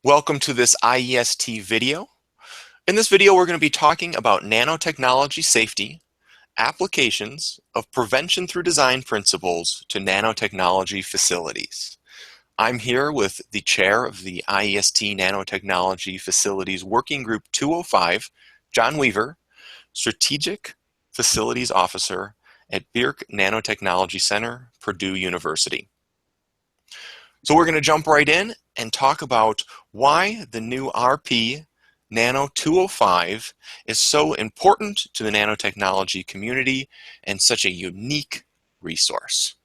Welcome to this IEST video. In this video, we're going to be talking about nanotechnology safety, applications of prevention through design principles to nanotechnology facilities. I'm here with the chair of the IEST Nanotechnology Facilities Working Group 205, John Weaver, Strategic Facilities Officer at Birk Nanotechnology Center, Purdue University. So we're going to jump right in and talk about why the new RP Nano 205 is so important to the nanotechnology community and such a unique resource.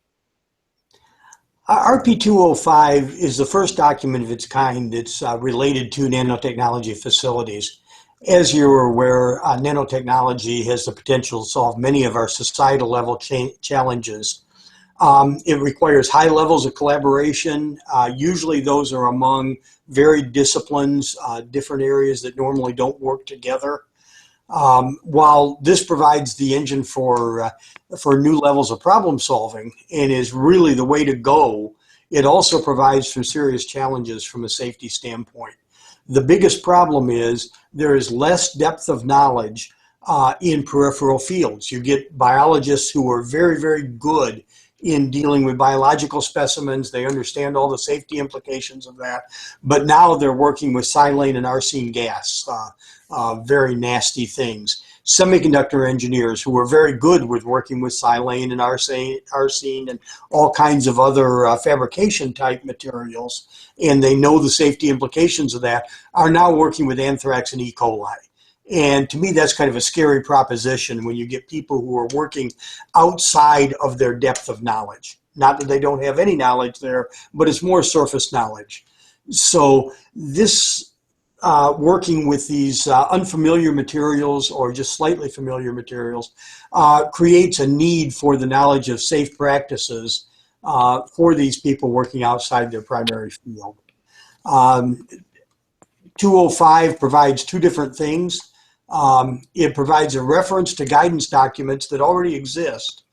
RP 205 is the first document of its kind that's related to nanotechnology facilities. As you're aware, nanotechnology has the potential to solve many of our societal level challenges. It requires high levels of collaboration. Usually those are among varied disciplines, different areas that normally don't work together. While this provides the engine for new levels of problem solving and is really the way to go, it also provides some serious challenges from a safety standpoint. The biggest problem is there is less depth of knowledge in peripheral fields. You get biologists who are very, very good in dealing with biological specimens. They understand all the safety implications of that, but now they're working with silane and arsine gas, very nasty things. Semiconductor engineers who are very good with working with silane and arsine and all kinds of other fabrication type materials, and they know the safety implications of that, are now working with anthrax and E. coli. And to me, that's kind of a scary proposition when you get people who are working outside of their depth of knowledge. Not that they don't have any knowledge there, but it's more surface knowledge. So this working with these unfamiliar materials or just slightly familiar materials creates a need for the knowledge of safe practices for these people working outside their primary field. 205 provides two different things. It provides a reference to guidance documents that already exist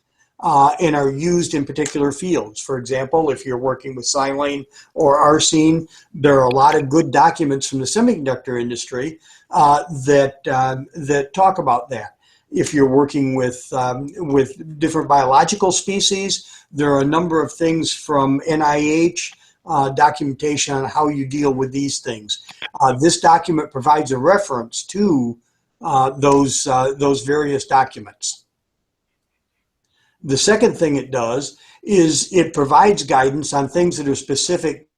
and are used in particular fields. For example, if you're working with silane or arsine, there are a lot of good documents from the semiconductor industry that talk about that. If you're working with different biological species, there are a number of things from NIOSH, documentation on how you deal with these things. This document provides a reference to those various documents. The second thing it does is it provides guidance on things that are specific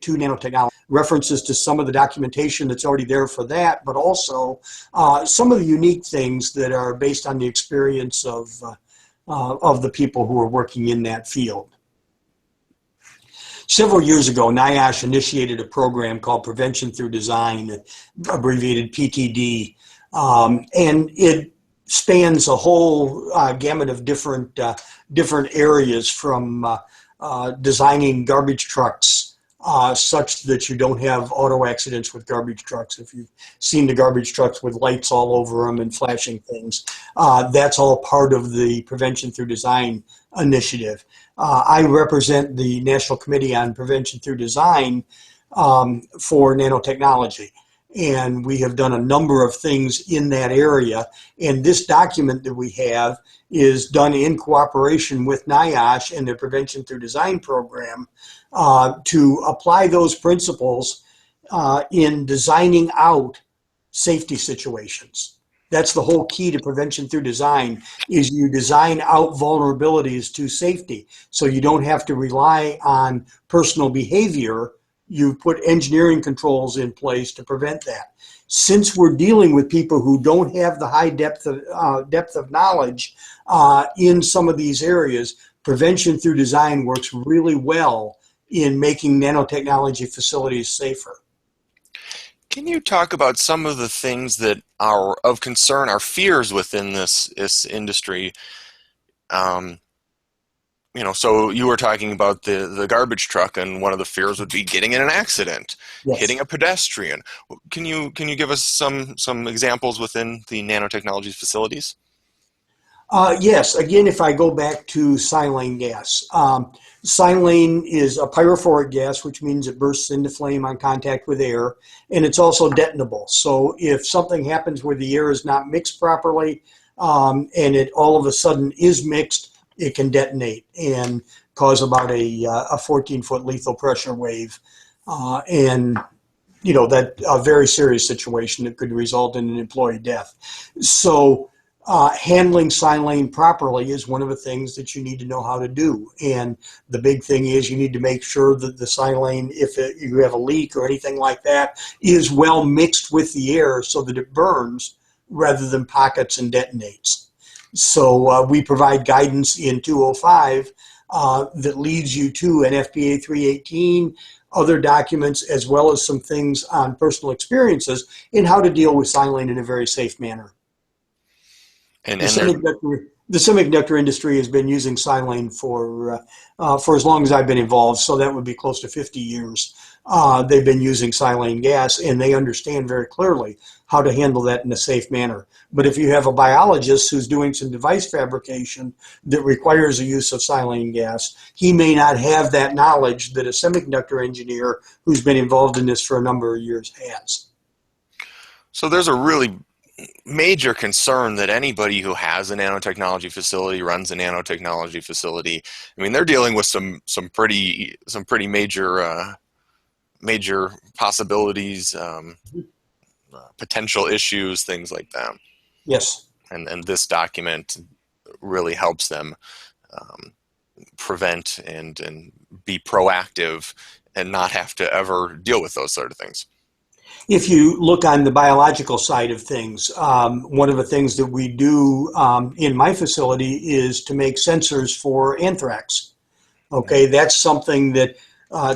to nanotechnology, references to some of the documentation that's already there for that, but also some of the unique things that are based on the experience of the people who are working in that field. Several years ago, NIOSH initiated a program called Prevention Through Design, abbreviated PTD, and it spans a whole gamut of different areas, from designing garbage trucks such that you don't have auto accidents with garbage trucks. If you've seen the garbage trucks with lights all over them and flashing things, that's all part of the Prevention Through Design initiative. I represent the National Committee on Prevention Through Design for nanotechnology, and we have done a number of things in that area, and this document that we have is done in cooperation with NIOSH and the Prevention Through Design program to apply those principles in designing out safety situations. That's the whole key to prevention through design, is you design out vulnerabilities to safety. So you don't have to rely on personal behavior. You put engineering controls in place to prevent that. Since we're dealing with people who don't have the high depth of knowledge in some of these areas, prevention through design works really well in making nanotechnology facilities safer. Can you talk about some of the things that are of concern, our fears within this industry? So you were talking about the garbage truck, and one of the fears would be getting in an accident, Yes. hitting a pedestrian. Can you give us some examples within the nanotechnology facilities? Yes, again, if I go back to silane gas, silane is a pyrophoric gas, which means it bursts into flame on contact with air, and it's also detonable. So if something happens where the air is not mixed properly, and it all of a sudden is mixed, it can detonate and cause about a 14-foot lethal pressure wave, and that a very serious situation that could result in an employee death. So handling silane properly is one of the things that you need to know how to do. And the big thing is you need to make sure that the silane, if you have a leak or anything like that, is well mixed with the air so that it burns rather than pockets and detonates. So we provide guidance in 205 that leads you to an FPA 318, other documents, as well as some things on personal experiences in how to deal with silane in a very safe manner. And The semiconductor industry has been using silane for as long as I've been involved, so that would be close to 50 years. They've been using silane gas, and they understand very clearly how to handle that in a safe manner. But if you have a biologist who's doing some device fabrication that requires the use of silane gas, he may not have that knowledge that a semiconductor engineer who's been involved in this for a number of years has. so there's a really major concern that anybody who has a nanotechnology facility, runs a nanotechnology facility, I mean, they're dealing with some pretty major possibilities, potential issues, things like that. Yes. And this document really helps them prevent and be proactive and not have to ever deal with those sort of things. If you look on the biological side of things, one of the things that we do in my facility is to make sensors for anthrax. Okay, that's something that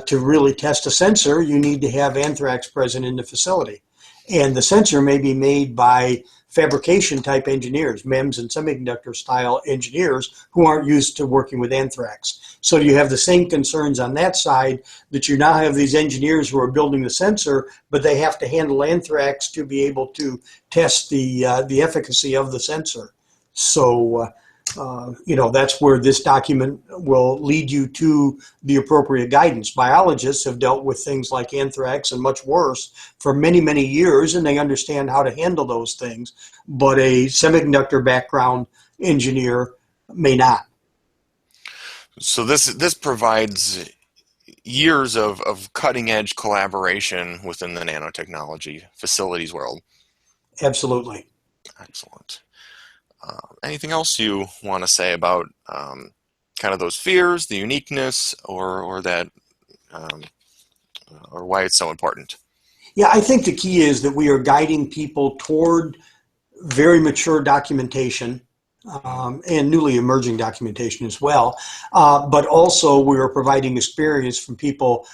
to really test a sensor, you need to have anthrax present in the facility. And the sensor may be made by fabrication type engineers, MEMS and semiconductor style engineers who aren't used to working with anthrax. So you have the same concerns on that side, that you now have these engineers who are building the sensor, but they have to handle anthrax to be able to test the efficacy of the sensor. So that's where this document will lead you to the appropriate guidance. Biologists have dealt with things like anthrax and much worse for many, many years, and they understand how to handle those things, but a semiconductor background engineer may not. So this provides years of cutting-edge collaboration within the nanotechnology facilities world. Absolutely. Excellent. Anything else you want to say about kind of those fears, the uniqueness, or that, or why it's so important? Yeah, I think the key is that we are guiding people toward very mature documentation and newly emerging documentation as well. But also we are providing experience from people.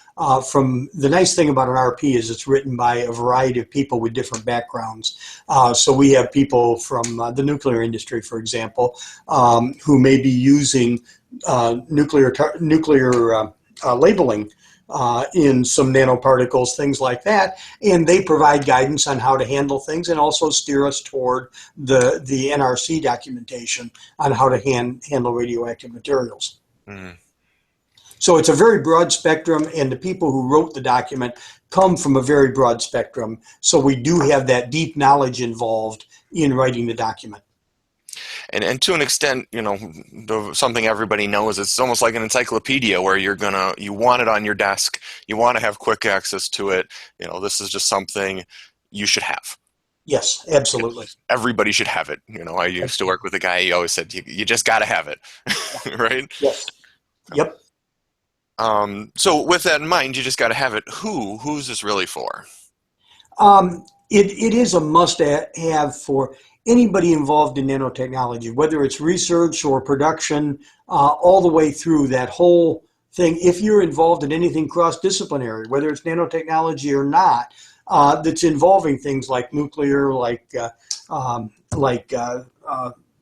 From the nice thing about an RP is it's written by a variety of people with different backgrounds. So we have people from the nuclear industry, for example, who may be using nuclear labeling in some nanoparticles, things like that, and they provide guidance on how to handle things and also steer us toward the NRC documentation on how to handle radioactive materials. Mm-hmm. So it's a very broad spectrum, and the people who wrote the document come from a very broad spectrum. So we do have that deep knowledge involved in writing the document. And to an extent, something everybody knows, it's almost like an encyclopedia where you want it on your desk, you want to have quick access to it. This is just something you should have. Yes, absolutely. Everybody should have it. I used to work with a guy, he always said, you just got to have it, right? Yes. Yep. So with that in mind, you just got to have it. Who's this really for? It is a must-have for anybody involved in nanotechnology, whether it's research or production, all the way through that whole thing. If you're involved in anything cross-disciplinary, whether it's nanotechnology or not, that's involving things like nuclear, like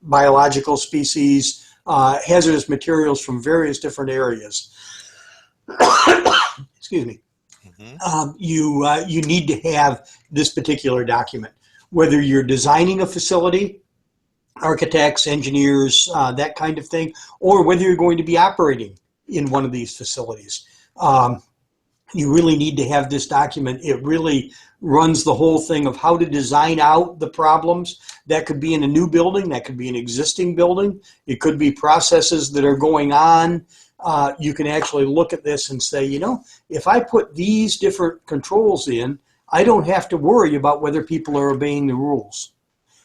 biological species, hazardous materials from various different areas. Excuse me. Mm-hmm. You need to have this particular document. Whether you're designing a facility architects, engineers, that kind of thing, or whether you're going to be operating in one of these facilities. You really need to have this document. It really runs the whole thing of how to design out the problems. That could be in a new building, that could be an existing building, it could be processes that are going on. You can actually look at this and say, you know, if I put these different controls in, I don't have to worry about whether people are obeying the rules.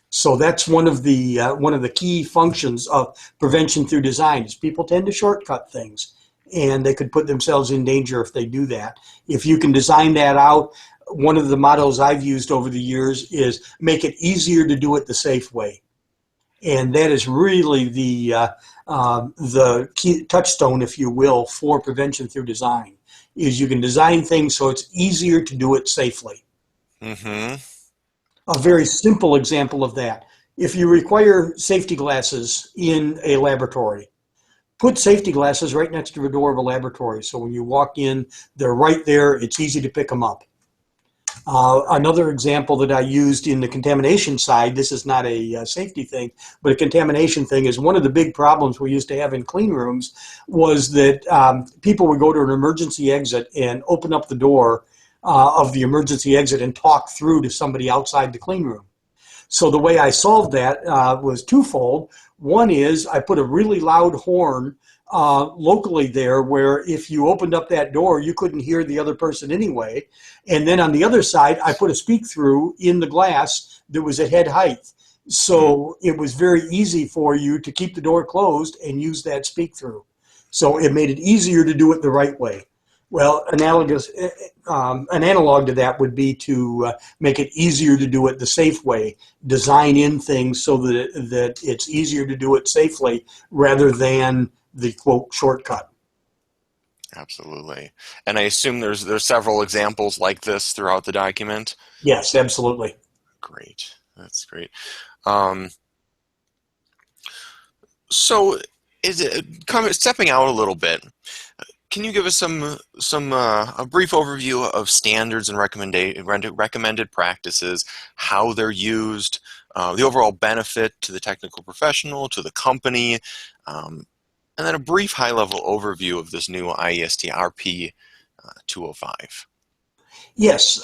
So that's one of the key functions of prevention through design is people tend to shortcut things, and they could put themselves in danger if they do that. If you can design that out, one of the mottos I've used over the years is make it easier to do it the safe way. And that is really the key touchstone, if you will, for prevention through design, is you can design things so it's easier to do it safely. Mm-hmm. A very simple example of that. If you require safety glasses in a laboratory, put safety glasses right next to the door of a laboratory. So when you walk in, they're right there. It's easy to pick them up. Another example that I used in the contamination side, this is not a safety thing, but a contamination thing, is one of the big problems we used to have in clean rooms was that people would go to an emergency exit and open up the door of the emergency exit and talk through to somebody outside the clean room. So the way I solved that was twofold. One is I put a really loud horn locally there where if you opened up that door, you couldn't hear the other person anyway. And then on the other side, I put a speak through in the glass that was at head height. So it was very easy for you to keep the door closed and use that speak through. So it made it easier to do it the right way. Well, an analog to that would be to make it easier to do it the safe way. Design in things so that it's easier to do it safely rather than the quote shortcut. Absolutely. And I assume there's several examples like this throughout the document. Yes, absolutely. Great. That's great. So is it stepping out a little bit? Can you give us a brief overview of standards and recommended practices, how they're used, the overall benefit to the technical professional, to the company, and then a brief high-level overview of this new IEST RP 205? Yes.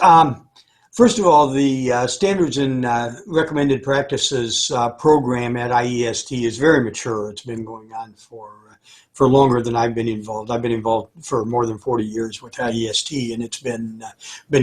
First of all, the Standards and Recommended Practices program at IEST is very mature. It's been going on for longer than I've been involved. I've been involved for more than 40 years with IEST, and it's been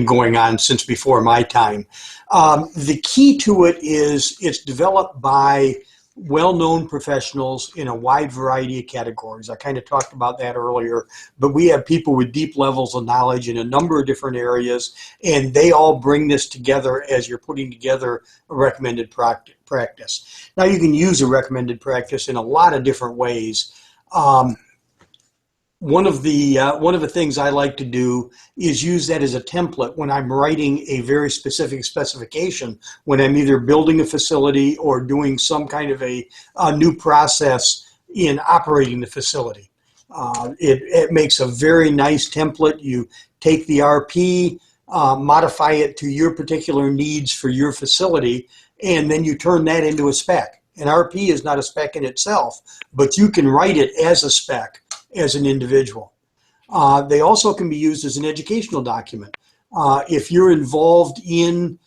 going on since before my time. The key to it is it's developed by well-known professionals in a wide variety of categories. I kind of talked about that earlier, but we have people with deep levels of knowledge in a number of different areas, and they all bring this together as you're putting together a recommended practice. Now, you can use a recommended practice in a lot of different ways. One of the things I like to do is use that as a template when I'm writing a very specific specification, when I'm either building a facility or doing some kind of a new process in operating the facility. It makes a very nice template. You take the RP, modify it to your particular needs for your facility, and then you turn that into a spec. An RP is not a spec in itself, but you can write it as a spec as an individual. They also can be used as an educational document. If you're involved in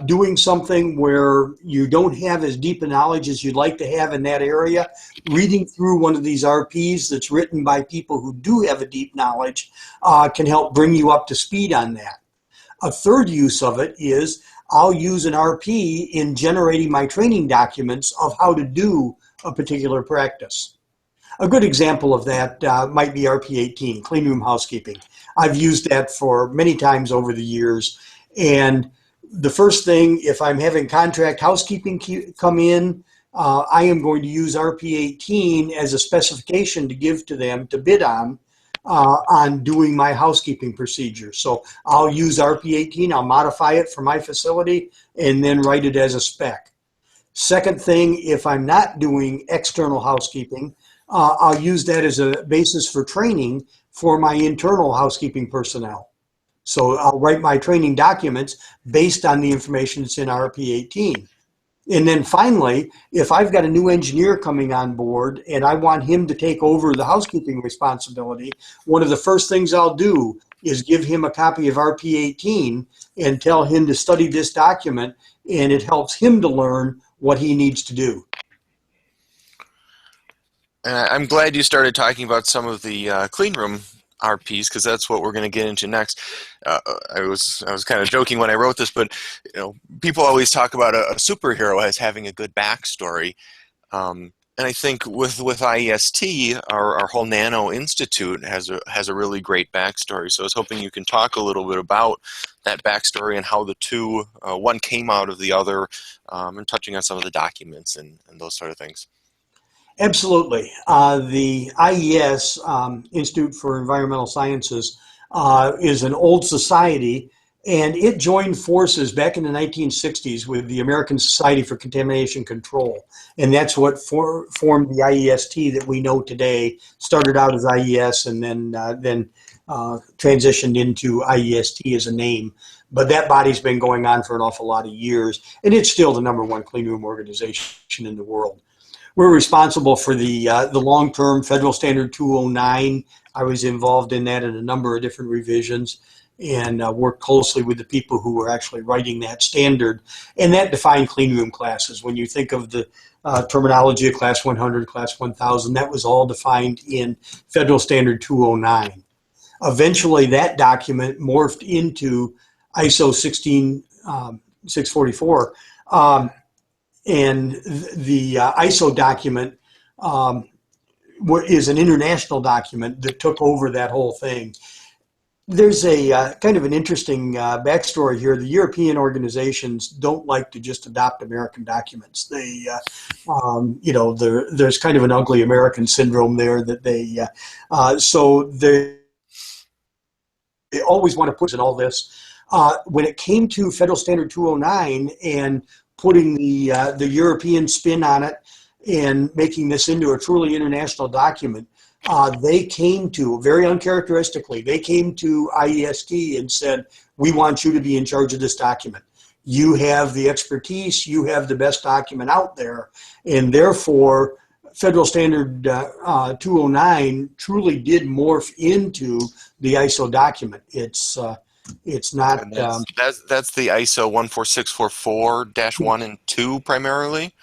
doing something where you don't have as deep a knowledge as you'd like to have in that area, reading through one of these RPs that's written by people who do have a deep knowledge can help bring you up to speed on that. A third use of it is I'll use an RP in generating my training documents of how to do a particular practice. A good example of that might be RP 18, clean room housekeeping. I've used that for many times over the years. And the first thing, if I'm having contract housekeeping come in, I am going to use RP 18 as a specification to give to them to bid on doing my housekeeping procedure. So I'll use RP 18, I'll modify it for my facility, and then write it as a spec. Second thing, if I'm not doing external housekeeping, I'll use that as a basis for training for my internal housekeeping personnel. So I'll write my training documents based on the information that's in RP 18. And then finally, if I've got a new engineer coming on board and I want him to take over the housekeeping responsibility, one of the first things I'll do is give him a copy of RP18 and tell him to study this document, and it helps him to learn what he needs to do. I'm glad you started talking about some of the clean room RPs, because that's what we're going to get into next. I was kind of joking when I wrote this, but people always talk about a superhero as having a good backstory, and I think with IEST, our whole Nano Institute has a really great backstory. So I was hoping you can talk a little bit about that backstory and how the two, one came out of the other, and touching on some of the documents and those sort of things. Absolutely. The IES, Institute for Environmental Sciences, is an old society, and it joined forces back in the 1960s with the American Society for Contamination Control. And that's what formed the IEST that we know today. Started out as IES and then transitioned into IEST as a name. But that body's been going on for an awful lot of years, and it's still the #1 cleanroom organization in the world. We're responsible for the long-term Federal Standard 209. I was involved in that in a number of different revisions, and worked closely with the people who were actually writing that standard. And that defined cleanroom classes. When you think of the terminology of Class 100, Class 1000, that was all defined in Federal Standard 209. Eventually, that document morphed into ISO 16644. And the ISO document is an international document that took over that whole thing. There's a kind of an interesting backstory here. The European organizations don't like to just adopt American documents. They, there's kind of an ugly American syndrome there that so they always want to put in all this. When it came to Federal Standard 209 and putting the European spin on it and making this into a truly international document, they came to, very uncharacteristically, they came to IEST and said, we want you to be in charge of this document. You have the expertise, you have the best document out there, and therefore Federal Standard 209 truly did morph into the ISO document. It's not. That's the ISO 14644-1 and 2 primarily?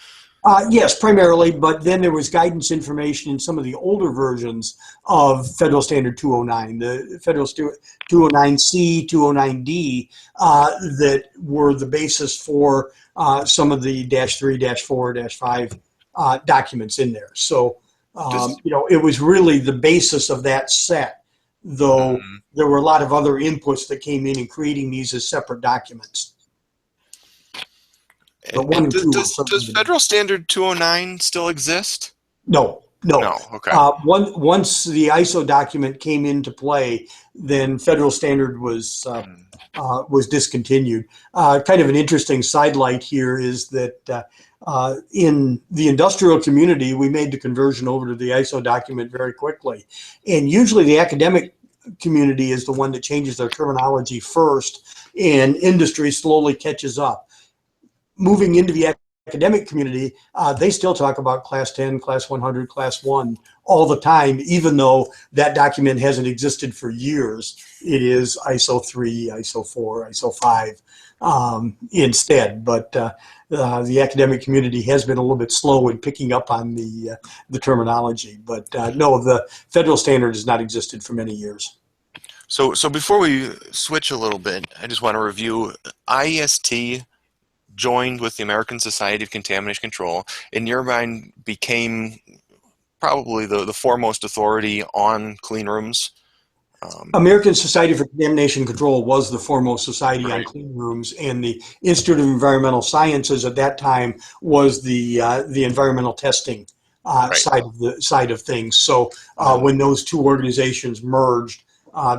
Yes, primarily, but then there was guidance information in some of the older versions of Federal Standard 209, the Federal 209C, 209D, that were the basis for some of the -3, -4, -5 documents in there. So, it was really the basis of that set, though there were a lot of other inputs that came in creating these as separate documents. But does Federal Standard 209 still exist? No. Okay. Once the ISO document came into play, then Federal Standard was discontinued. Kind of an interesting sidelight here is that in the industrial community, we made the conversion over to the ISO document very quickly. And usually the academic community is the one that changes their terminology first, and industry slowly catches up. Moving into the academic community, they still talk about Class 10, Class 100, Class 1 all the time, even though that document hasn't existed for years. It is ISO 3, ISO 4, ISO 5 instead. But the academic community has been a little bit slow in picking up on the terminology. But no, the Federal Standard has not existed for many years. So before we switch a little bit, I just want to review IEST joined with the American Society of Contamination Control, in your mind became probably the foremost authority on clean rooms. American Society for Contamination Control was the foremost society on clean rooms, and the Institute of Environmental Sciences at that time was the environmental testing side of things. So when those two organizations merged,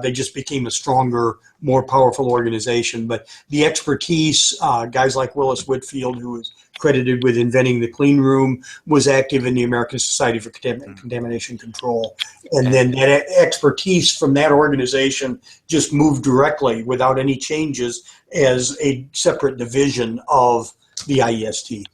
they just became a stronger, more powerful organization. But the expertise, guys like Willis Whitfield, who was credited with inventing the clean room, was active in the American Society for Contamination Control. And then that expertise from that organization just moved directly, without any changes, as a separate division of the IEST.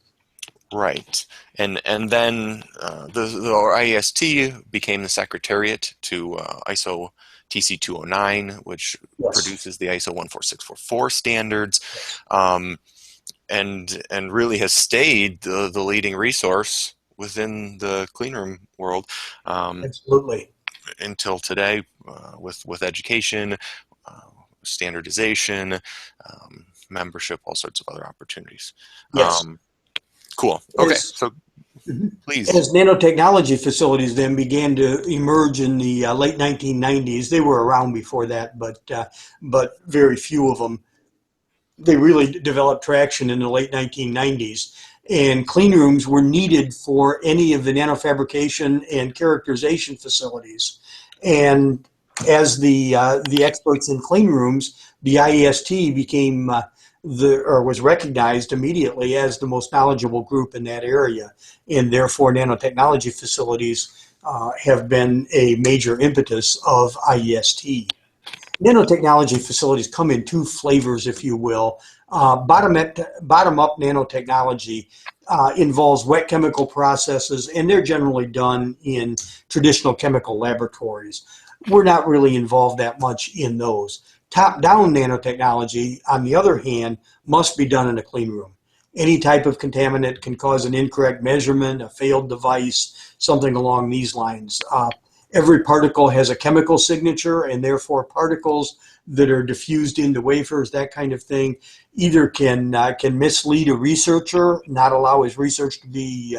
Right. And then the IEST became the secretariat to ISO TC 209, which Yes. produces the ISO 14644 standards, um, and really has stayed the leading resource within the cleanroom world Absolutely. until today, with education, uh, standardization, membership, all sorts of other opportunities. Yes. Um, cool. Okay, As so Mhm. please. As nanotechnology facilities then began to emerge in the late 1990s, they were around before that, but very few of them. They really developed traction in the late 1990s. And clean rooms were needed for any of the nanofabrication and characterization facilities. And as the experts in clean rooms, the IEST became was recognized immediately as the most knowledgeable group in that area, and therefore nanotechnology facilities have been a major impetus of IEST. Nanotechnology facilities come in two flavors, if you will. Bottom up nanotechnology involves wet chemical processes, and they're generally done in traditional chemical laboratories. We're not really involved that much in those. Top down nanotechnology, on the other hand, must be done in a clean room. Any type of contaminant can cause an incorrect measurement, a failed device, something along these lines. Every particle has a chemical signature, and therefore particles that are diffused into wafers, that kind of thing, either can mislead a researcher, not allow his research to be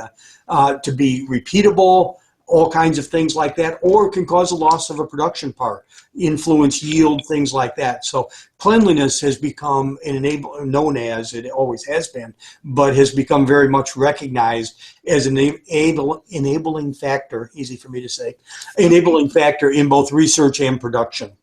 repeatable, all kinds of things like that, or can cause a loss of a production part, influence yield, things like that. So cleanliness has become known as, it always has been, but has become very much recognized as an enabling factor, easy for me to say, enabling factor in both research and production.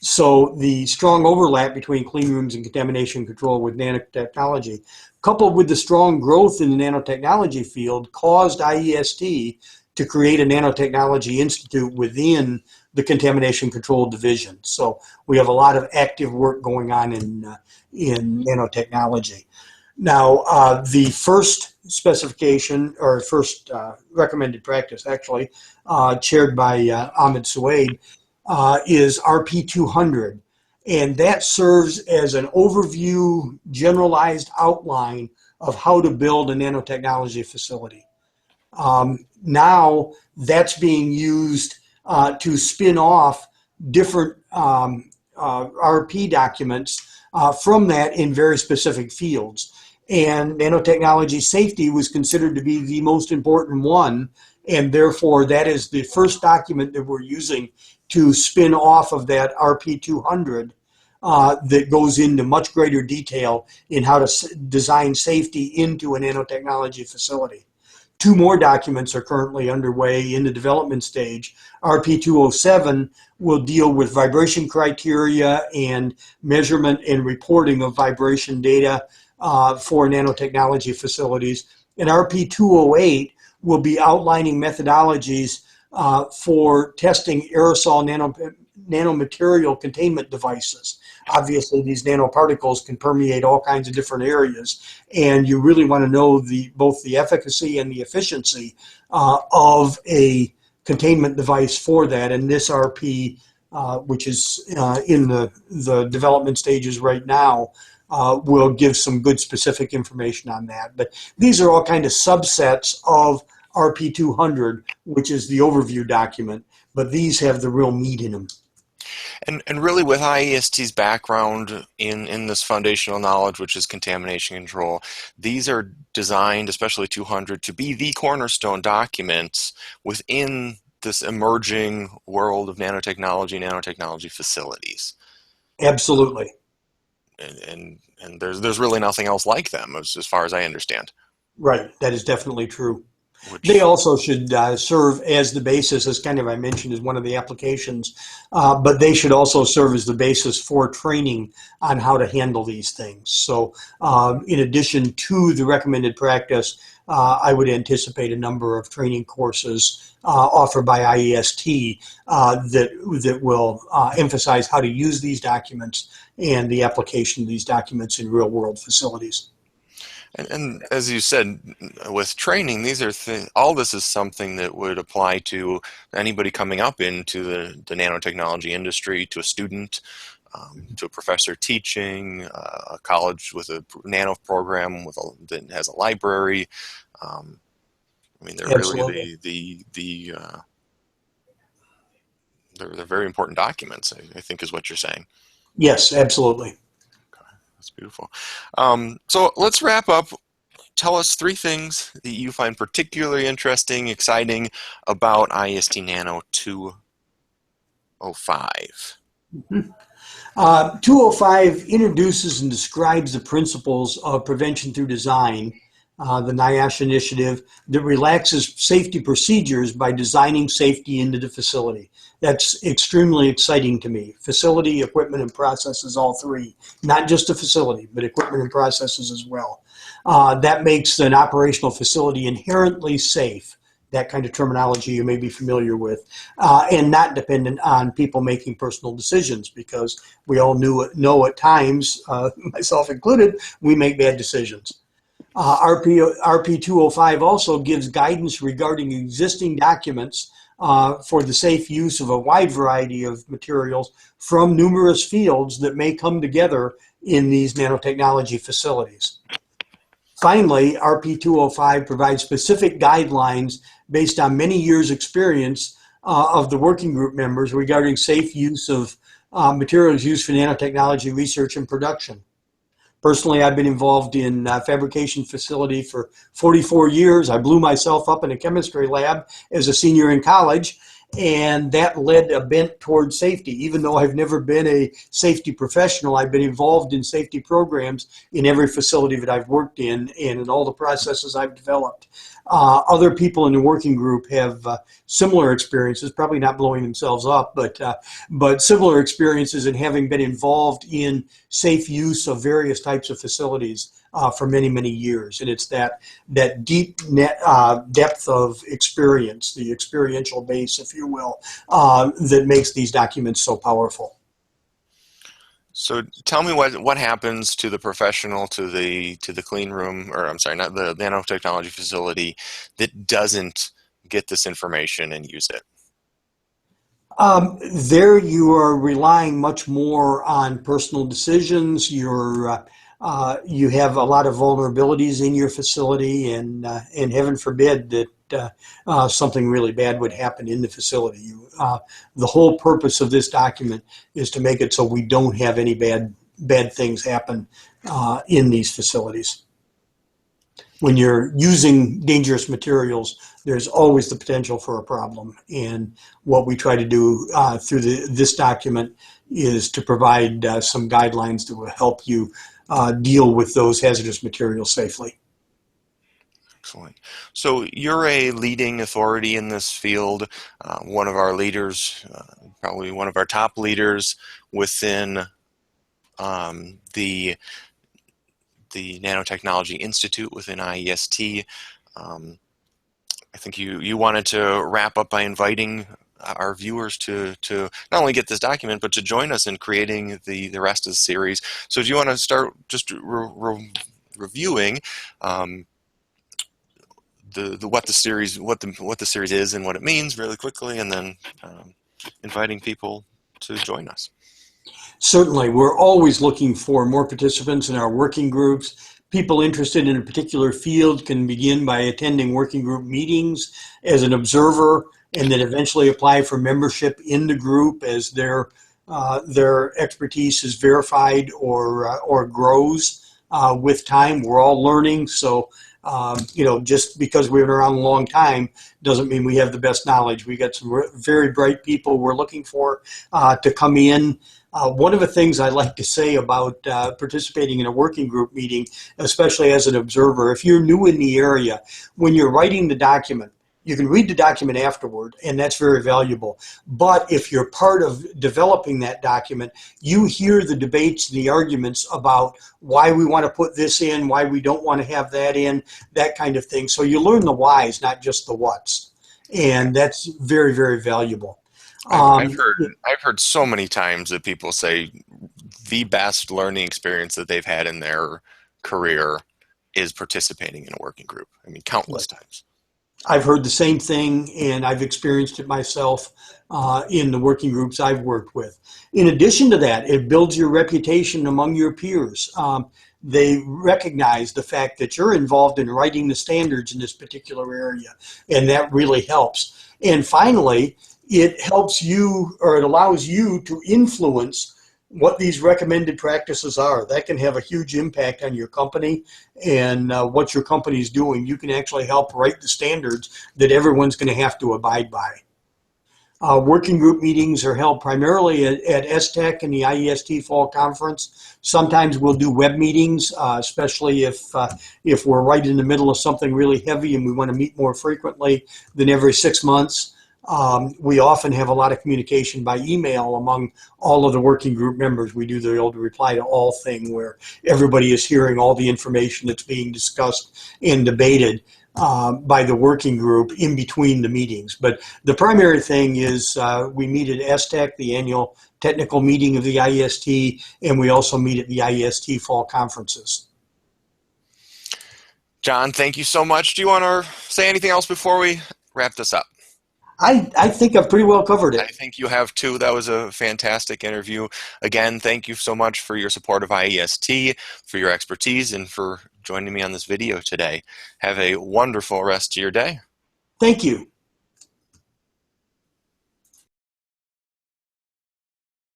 So the strong overlap between clean rooms and contamination control with nanotechnology, coupled with the strong growth in the nanotechnology field, caused IEST to create a nanotechnology institute within the contamination control division. So we have a lot of active work going on in nanotechnology. Now, the first specification, or first recommended practice, actually, chaired by Ahmed Suwaid, is RP200. And that serves as an overview, generalized outline of how to build a nanotechnology facility. Now that's being used to spin off different RP documents from that in very specific fields. And nanotechnology safety was considered to be the most important one, and therefore that is the first document that we're using to spin off of that RP200 that goes into much greater detail in how to design safety into a nanotechnology facility. Two more documents are currently underway in the development stage. RP207 will deal with vibration criteria and measurement and reporting of vibration data for nanotechnology facilities. And RP208 will be outlining methodologies for testing aerosol nanomaterial containment devices. Obviously, these nanoparticles can permeate all kinds of different areas, and you really want to know both the efficacy and the efficiency of a containment device for that. And this RP, which is in the development stages right now, will give some good specific information on that. But these are all kind of subsets of RP200, which is the overview document, but these have the real meat in them. And really, with IEST's background in this foundational knowledge, which is contamination control, these are designed, especially 200, to be the cornerstone documents within this emerging world of nanotechnology facilities. Absolutely. And there's really nothing else like them, as far as I understand. Right. That is definitely true. They Which also should serve as the basis, as kind of I mentioned, as one of the applications, but they should also serve as the basis for training on how to handle these things. So in addition to the recommended practice, I would anticipate a number of training courses offered by IEST that will emphasize how to use these documents and the application of these documents in real world facilities. And as you said, with training, these are all this is something that would apply to anybody coming up into the nanotechnology industry, to a student, to a professor teaching, a college with a nano program that has a library. Um, I mean, they're Absolutely. really they're very important documents, I think is what you're saying. Yes, absolutely. That's beautiful. So let's wrap up. Tell us three things that you find particularly interesting, exciting about IEST Nano 205. 205 introduces and describes the principles of prevention through design, the NIOSH initiative that relaxes safety procedures by designing safety into the facility. That's extremely exciting to me. Facility, equipment, and processes, all three. Not just a facility, but equipment and processes as well. That makes an operational facility inherently safe. That kind of terminology you may be familiar with, and not dependent on people making personal decisions, because we all know at times, myself included, we make bad decisions. RP 205 also gives guidance regarding existing documents for the safe use of a wide variety of materials from numerous fields that may come together in these nanotechnology facilities. Finally, RP 205 provides specific guidelines based on many years' experience of the working group members regarding safe use of materials used for nanotechnology research and production. Personally, I've been involved in fabrication facility for 44 years. I blew myself up in a chemistry lab as a senior in college, and that led a bent towards safety. Even though I've never been a safety professional, I've been involved in safety programs in every facility that I've worked in and in all the processes I've developed. Other people in the working group have similar experiences, probably not blowing themselves up, but similar experiences in having been involved in safe use of various types of facilities for many, many years. And it's that deep depth of experience, the experiential base, if you will, that makes these documents so powerful. So tell me what happens to the professional, to the clean room, or I'm sorry, not the nanotechnology facility, that doesn't get this information and use it. There you are relying much more on personal decisions. You have a lot of vulnerabilities in your facility, and heaven forbid that something really bad would happen in the facility. The whole purpose of this document is to make it so we don't have any bad things happen in these facilities. When you're using dangerous materials, there's always the potential for a problem. And what we try to do through this document is to provide some guidelines that will help you deal with those hazardous materials safely. Excellent. So you're a leading authority in this field, one of our leaders, probably one of our top leaders within the Nanotechnology Institute within IEST. I think you wanted to wrap up by inviting our viewers to not only get this document, but to join us in creating the rest of the series. So do you want to start just reviewing what the series is and what it means really quickly, and then inviting people to join us? Certainly, we're always looking for more participants in our working groups. People interested in a particular field can begin by attending working group meetings as an observer, and then eventually apply for membership in the group as their expertise is verified or grows with time. We're all learning, so just because we've been around a long time doesn't mean we have the best knowledge. We got some very bright people we're looking for to come in. One of the things I like to say about participating in a working group meeting, especially as an observer, if you're new in the area, when you're writing the document, you can read the document afterward, and that's very valuable. But if you're part of developing that document, you hear the debates, the arguments about why we want to put this in, why we don't want to have that in, that kind of thing. So you learn the whys, not just the whats. And that's very, very valuable. I've heard so many times that people say the best learning experience that they've had in their career is participating in a working group. I mean, countless times. I've heard the same thing, and I've experienced it myself in the working groups I've worked with. In addition to that, it builds your reputation among your peers. They recognize the fact that you're involved in writing the standards in this particular area, and that really helps. And finally, it helps you, or it allows you to influence what these recommended practices are. That can have a huge impact on your company and what your company is doing. You can actually help write the standards that everyone's going to have to abide by. Working group meetings are held primarily at ESTECH and the IEST Fall Conference. Sometimes we'll do web meetings, especially if we're right in the middle of something really heavy and we want to meet more frequently than every 6 months. We often have a lot of communication by email among all of the working group members. We do the old reply to all thing where everybody is hearing all the information that's being discussed and debated by the working group in between the meetings. But the primary thing is we meet at ESTECH, the annual technical meeting of the IEST, and we also meet at the IEST Fall Conferences. John, thank you so much. Do you want to say anything else before we wrap this up? I think I've pretty well covered it. I think you have too. That was a fantastic interview. Again, thank you so much for your support of IEST, for your expertise, and for joining me on this video today. Have a wonderful rest of your day. Thank you.